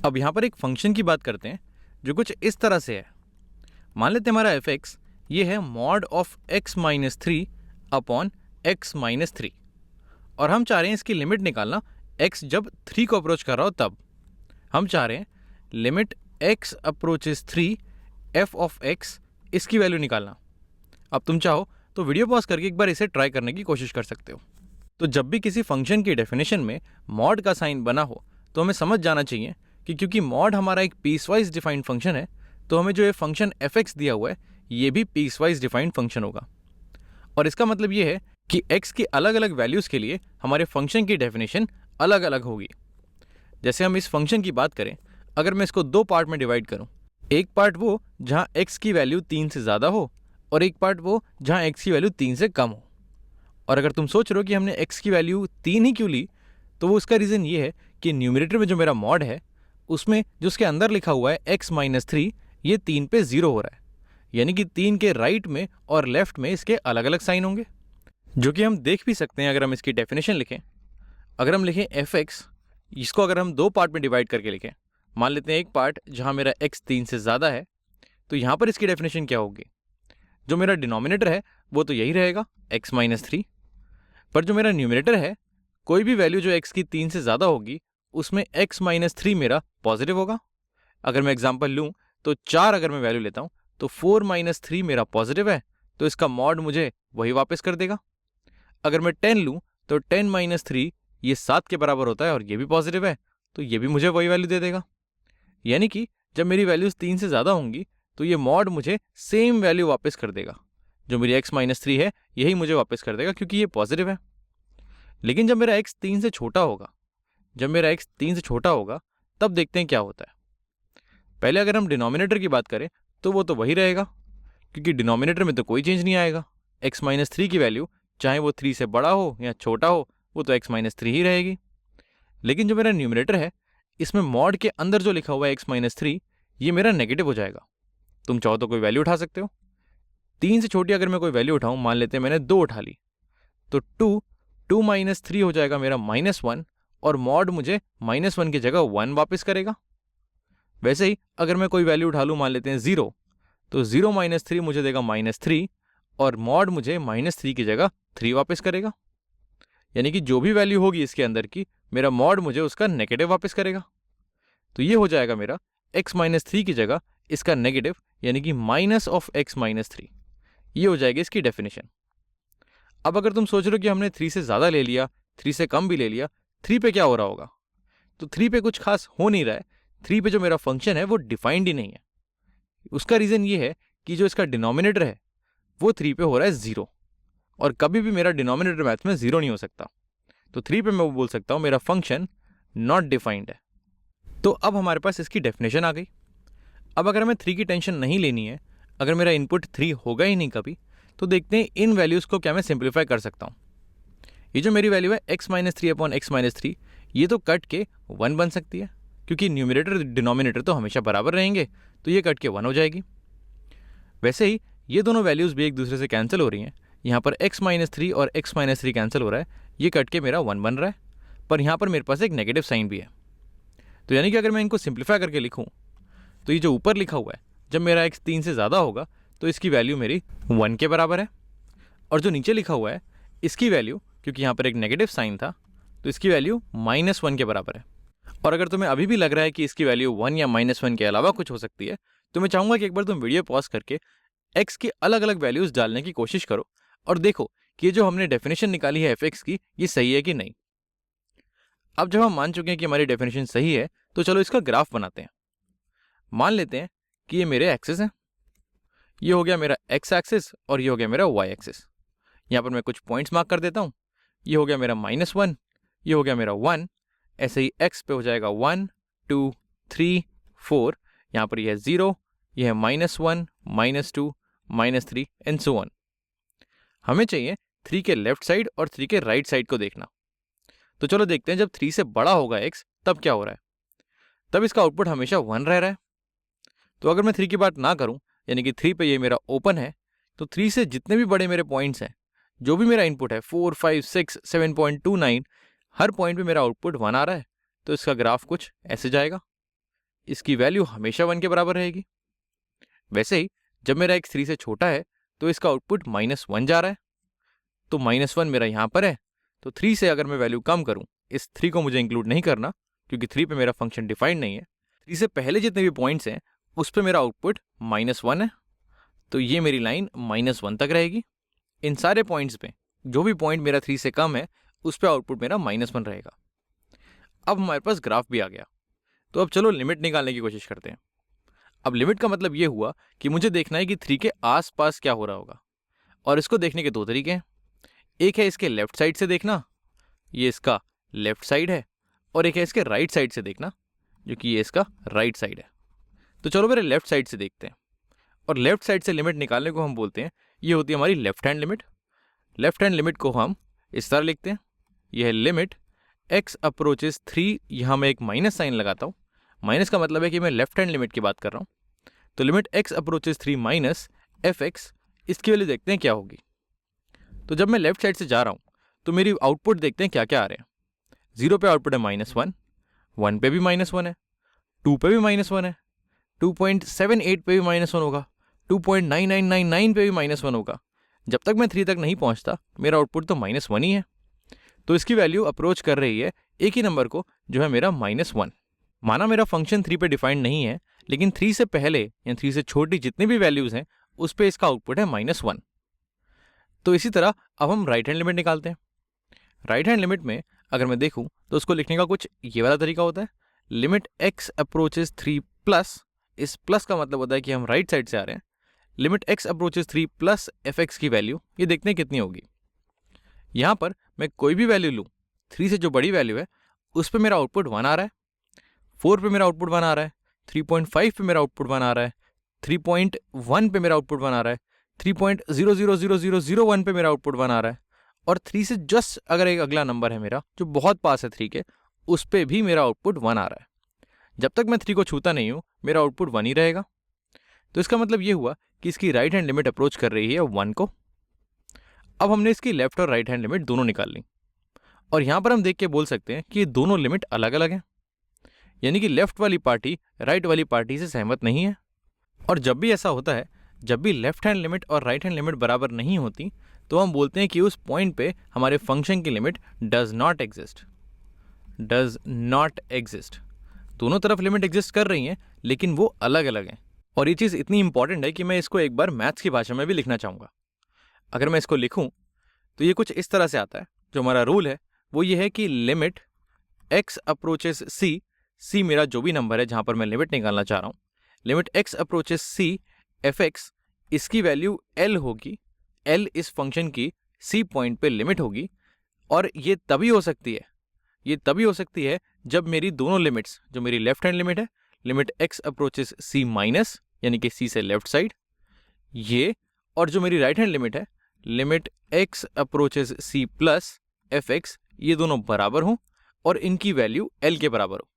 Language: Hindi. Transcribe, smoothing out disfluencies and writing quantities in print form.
अब यहाँ पर एक फंक्शन की बात करते हैं जो कुछ इस तरह से है। मान लेते हैं हमारा एफ एक्स ये है mod of x minus three upon x minus three, और हम चाह रहे हैं इसकी लिमिट निकालना x जब 3 को अप्रोच कर रहा हो तब। हम चाह रहे हैं limit x approaches 3 f of x, इसकी वैल्यू निकालना। अब तुम चाहो तो वीडियो पॉज करके एक बार इसे ट्राई करने की कोशिश कर सकते हो। तो जब भी किसी फंक्शन की डेफिनेशन में मॉड का साइन बना हो तो हमें समझ जाना चाहिए कि क्योंकि मॉड हमारा एक पीसवाइज डिफाइंड फंक्शन है, तो हमें जो ये फंक्शन एफ एक्स दिया हुआ है ये भी पीसवाइज डिफाइंड फंक्शन होगा। और इसका मतलब ये है कि x की अलग अलग वैल्यूज़ के लिए हमारे फंक्शन की डेफिनेशन अलग अलग होगी। जैसे हम इस फंक्शन की बात करें, अगर मैं इसको दो पार्ट में डिवाइड करूं, एक पार्ट वो जहां x की वैल्यू 3 से ज़्यादा हो और एक पार्ट वो जहां x की वैल्यू 3 से कम हो। और अगर तुम सोच रहे हो कि हमने x की वैल्यू 3 ही क्यों ली, तो वो उसका रीज़न ये है कि न्यूमरेटर में जो मेरा मॉड है उसमें जो उसके अंदर लिखा हुआ है x माइनस थ्री, ये 3 पे 0 हो रहा है, यानी कि 3 के राइट में और लेफ्ट में इसके अलग अलग साइन होंगे, जो कि हम देख भी सकते हैं अगर हम इसकी डेफिनेशन लिखें। अगर हम लिखें एफ एक्स, इसको अगर हम दो पार्ट में डिवाइड करके लिखें, मान लेते हैं एक पार्ट जहां मेरा x 3 से ज़्यादा है, तो यहाँ पर इसकी डेफिनेशन क्या होगी? जो मेरा डिनोमिनेटर है वो तो यही रहेगा x माइनस थ्री, पर जो मेरा न्यूमरेटर है कोई भी वैल्यू जो x की 3 से ज़्यादा होगी उसमें x माइनस थ्री मेरा पॉजिटिव होगा। अगर मैं एग्जाम्पल लूँ तो 4 अगर मैं वैल्यू लेता हूँ तो 4 माइनस थ्री मेरा पॉजिटिव है, तो इसका मॉड मुझे वही वापस कर देगा। अगर मैं 10 लूँ तो 10 माइनस थ्री ये 7 के बराबर होता है और ये भी पॉजिटिव है, तो ये भी मुझे वही वैल्यू दे देगा। यानी कि जब मेरी वैल्यूज़ 3 से ज़्यादा होंगी तो ये मॉड मुझे सेम वैल्यू वापस कर देगा, जो मेरी x माइनस थ्री है यही मुझे वापस कर देगा क्योंकि ये पॉजिटिव है। लेकिन जब मेरा x 3 से छोटा होगा, तब देखते हैं क्या होता है। पहले अगर हम डिनोमिनेटर की बात करें तो वो तो वही रहेगा, क्योंकि डिनोमिनेटर में तो कोई चेंज नहीं आएगा। x माइनस थ्री की वैल्यू चाहे वो 3 से बड़ा हो या छोटा हो, वो तो x माइनस थ्री ही रहेगी। लेकिन जो मेरा न्यूमरेटर है इसमें मॉड के अंदर जो लिखा हुआ है x माइनस थ्री, ये मेरा नेगेटिव हो जाएगा। तुम चाहो तो कोई वैल्यू उठा सकते हो। 3 से छोटी अगर मैं कोई वैल्यू उठाऊं, मान लेते हैं मैंने 2 उठा ली, तो 2 माइनस थ्री हो जाएगा मेरा -1, और मॉड मुझे -1 की जगह 1 वापस करेगा। वैसे ही अगर मैं कोई वैल्यू उठा लूँ, मान लेते हैं 0, तो 0 माइनस थ्री मुझे देगा -3, और मॉड मुझे -3 की जगह 3 वापस करेगा। यानी कि जो भी वैल्यू होगी इसके अंदर की, मेरा मॉड मुझे उसका नेगेटिव वापस करेगा। तो ये हो जाएगा मेरा x माइनस थ्री की जगह इसका नेगेटिव, यानी कि minus of x minus three. ये हो जाएगी इसकी डेफिनेशन। अब अगर तुम सोच रहे हो कि हमने 3 से ज़्यादा ले लिया, 3 से कम भी ले लिया, 3 पे क्या हो रहा होगा? तो 3 पे कुछ खास हो नहीं रहा है। 3 पे जो मेरा फंक्शन है वो डिफाइंड ही नहीं है। उसका रीज़न ये है कि जो इसका डिनोमिनेटर है वो 3 पे हो रहा है 0, और कभी भी मेरा डिनोमिनेटर मैथ में 0 नहीं हो सकता। तो 3 पे मैं वो बोल सकता हूँ मेरा फंक्शन नॉट डिफाइंड है। तो अब हमारे पास इसकी डेफिनेशन आ गई। अब अगर हमें 3 की टेंशन नहीं लेनी है, अगर मेरा इनपुट 3 होगा ही नहीं कभी, तो देखते हैं इन वैल्यूज़ को क्या मैं सिंप्लीफाई कर सकता हूँ। ये जो मेरी वैल्यू है x minus three upon x minus three, ये तो कट के 1 बन सकती है, क्योंकि न्यूमरेटर डिनोमिनेटर तो हमेशा बराबर रहेंगे, तो ये कट के 1 हो जाएगी। वैसे ही ये दोनों वैल्यूज़ भी एक दूसरे से कैंसिल हो रही हैं। यहाँ पर x माइनस थ्री और x माइनस थ्री कैंसिल हो रहा है, ये कट के मेरा 1 बन रहा है, पर यहाँ पर मेरे पास एक नेगेटिव साइन भी है। तो यानी कि अगर मैं इनको सिंप्लीफाई करके लिखूँ, तो ये जो ऊपर लिखा हुआ है, जब मेरा x 3 से ज़्यादा होगा तो इसकी वैल्यू मेरी 1 के बराबर है, और जो नीचे लिखा हुआ है इसकी वैल्यू, क्योंकि यहाँ पर एक नेगेटिव साइन था, तो इसकी वैल्यू -1 के बराबर है। और अगर तुम्हें अभी भी लग रहा है कि इसकी वैल्यू 1 या -1 के अलावा कुछ हो सकती है, तो मैं चाहूँगा कि एक बार तुम वीडियो पॉज करके x की अलग अलग वैल्यूज़ डालने की कोशिश करो और देखो कि ये जो हमने डेफिनेशन निकाली है f(x) की, ये सही है कि नहीं। अब जब हम मान चुके हैं कि हमारी डेफिनेशन सही है, तो चलो इसका ग्राफ बनाते हैं। मान लेते हैं कि ये मेरे एक्सिस हैं, ये हो गया मेरा x एक्सिस और ये हो गया मेरा y एक्सिस। यहाँ पर मैं कुछ पॉइंट्स मार्क कर देता हूँ। ये हो गया मेरा -1, ये हो गया मेरा 1, ऐसे ही x पे हो जाएगा 1 2 3 4, यहाँ पर यह है 0, यह है -1 -2 -3 एंड सो ऑन। हमें चाहिए 3 के लेफ्ट साइड और 3 के राइट साइड को देखना। तो चलो देखते हैं जब 3 से बड़ा होगा x तब क्या हो रहा है। तब इसका आउटपुट हमेशा 1 रह रहा है। तो अगर मैं 3 की बात ना करूं, यानी कि 3 पे ये मेरा ओपन है, तो 3 से जितने भी बड़े मेरे पॉइंट्स हैं, जो भी मेरा इनपुट है 4 5 6 7.29, हर पॉइंट पे मेरा आउटपुट 1 आ रहा है, तो इसका ग्राफ कुछ ऐसे जाएगा। इसकी वैल्यू हमेशा 1 के बराबर रहेगी। वैसे ही जब मेरा x 3 से छोटा है तो इसका आउटपुट -1 जा रहा है, तो -1 मेरा यहाँ पर है, तो 3 से अगर मैं वैल्यू कम करूँ, इस 3 को मुझे इंक्लूड नहीं करना क्योंकि 3 पे मेरा फंक्शन डिफाइंड नहीं है। 3 से पहले जितने भी पॉइंट्स हैं उस पे मेरा आउटपुट -1 है, तो ये मेरी लाइन -1 तक रहेगी। इन सारे पॉइंट्स पे जो भी पॉइंट मेरा 3 से कम है उस पे आउटपुट मेरा -1 रहेगा। अब हमारे पास ग्राफ भी आ गया, तो अब चलो लिमिट निकालने की कोशिश करते हैं। अब लिमिट का मतलब ये हुआ कि मुझे देखना है कि 3 के आसपास क्या हो रहा होगा, और इसको देखने के दो तरीके हैं। एक है इसके लेफ्ट साइड से देखना, ये इसका लेफ्ट साइड है, और एक है इसके राइट साइड से देखना, जो कि ये इसका राइट साइड है। तो चलो मेरे लेफ्ट साइड से देखते हैं, और लेफ्ट साइड से लिमिट निकालने को हम बोलते हैं, ये होती है हमारी left hand limit. Left hand limit को हम इस तरह लिखते हैं, यह है लिमिट x अप्रोचेस 3, यहाँ मैं एक माइनस साइन लगाता हूँ। माइनस का मतलब है कि मैं लेफ्ट हैंड लिमिट की बात कर रहा हूँ। तो limit x approaches 3 minus fx, इसकी वैल्यू देखते हैं क्या होगी। तो जब मैं लेफ्ट साइड से जा रहा हूँ तो मेरी आउटपुट देखते हैं क्या क्या आ रहे हैं। 0 पे आउटपुट है -1, 1 पे भी -1 है, 2 पे भी -1 है, 2.78 पे भी -1 होगा, 2.9999 पे भी -1 होगा। जब तक मैं 3 तक नहीं पहुंचता मेरा आउटपुट तो -1 ही है। तो इसकी वैल्यू अप्रोच कर रही है एक ही नंबर को, जो है मेरा -1। माना मेरा फंक्शन 3 पे डिफाइंड नहीं है, लेकिन 3 से पहले या 3 से छोटी जितनी भी वैल्यूज हैं उस पे इसका आउटपुट है -1। तो इसी तरह अब हम राइट हैंड लिमिट निकालते हैं। राइट हैंड लिमिट में अगर मैं देखूं तो उसको लिखने का कुछ ये वाला तरीका होता है, लिमिट x अप्रोचेस 3 प्लस, इस प्लस का मतलब होता है कि हम राइट साइड से आ रहे हैं, limit x approaches 3 plus fx की वैल्यू, ये देखते हैं कितनी होगी। यहाँ पर मैं कोई भी वैल्यू लूँ, 3 से जो बड़ी वैल्यू है उस पर मेरा आउटपुट 1 आ रहा है, 4 पे मेरा आउटपुट 1 आ रहा है, 3.5 पे मेरा आउटपुट 1 आ रहा है, 3.1 पे मेरा आउटपुट 1 आ रहा है, 3.000001 पे मेरा आउटपुट 1 आ रहा है, और 3 से जस्ट अगर एक अगला नंबर है मेरा जो बहुत पास है 3 के, उस पे भी मेरा आउटपुट 1 आ रहा है। जब तक मैं 3 को छूता नहीं हूँ मेरा आउटपुट 1 ही रहेगा। तो इसका मतलब ये हुआ कि इसकी राइट हैंड लिमिट अप्रोच कर रही है 1 को। अब हमने इसकी लेफ्ट और राइट हैंड लिमिट दोनों निकाल ली, और यहाँ पर हम देख के बोल सकते हैं कि ये दोनों लिमिट अलग अलग हैं, यानी कि लेफ्ट वाली पार्टी राइट वाली पार्टी से सहमत नहीं है। और जब भी ऐसा होता है, जब भी लेफ्ट हैंड लिमिट और राइट हैंड लिमिट बराबर नहीं होती, तो हम बोलते हैं कि उस पॉइंट पे हमारे फंक्शन की limit does not exist. Does not exist, दोनों तरफ लिमिट एग्जिस्ट कर रही हैं लेकिन वो अलग अलग हैं। और ये चीज़ इतनी इंपॉर्टेंट है कि मैं इसको एक बार मैथ्स की भाषा में भी लिखना चाहूँगा। अगर मैं इसको लिखूँ तो ये कुछ इस तरह से आता है। जो हमारा रूल है वो ये है कि लिमिट x अप्रोचेस c मेरा जो भी नंबर है जहाँ पर मैं लिमिट निकालना चाह रहा हूँ, limit x approaches c fx, इसकी वैल्यू l होगी। l इस फंक्शन की c पॉइंट पे लिमिट होगी, और ये तभी हो सकती है जब मेरी दोनों लिमिट्स, जो मेरी लेफ्ट हैंड लिमिट है limit x approaches c minus, यानी कि c से लेफ्ट साइड, ये, और जो मेरी राइट हैंड लिमिट है limit x approaches c plus fx, ये दोनों बराबर हों और इनकी वैल्यू l के बराबर हो।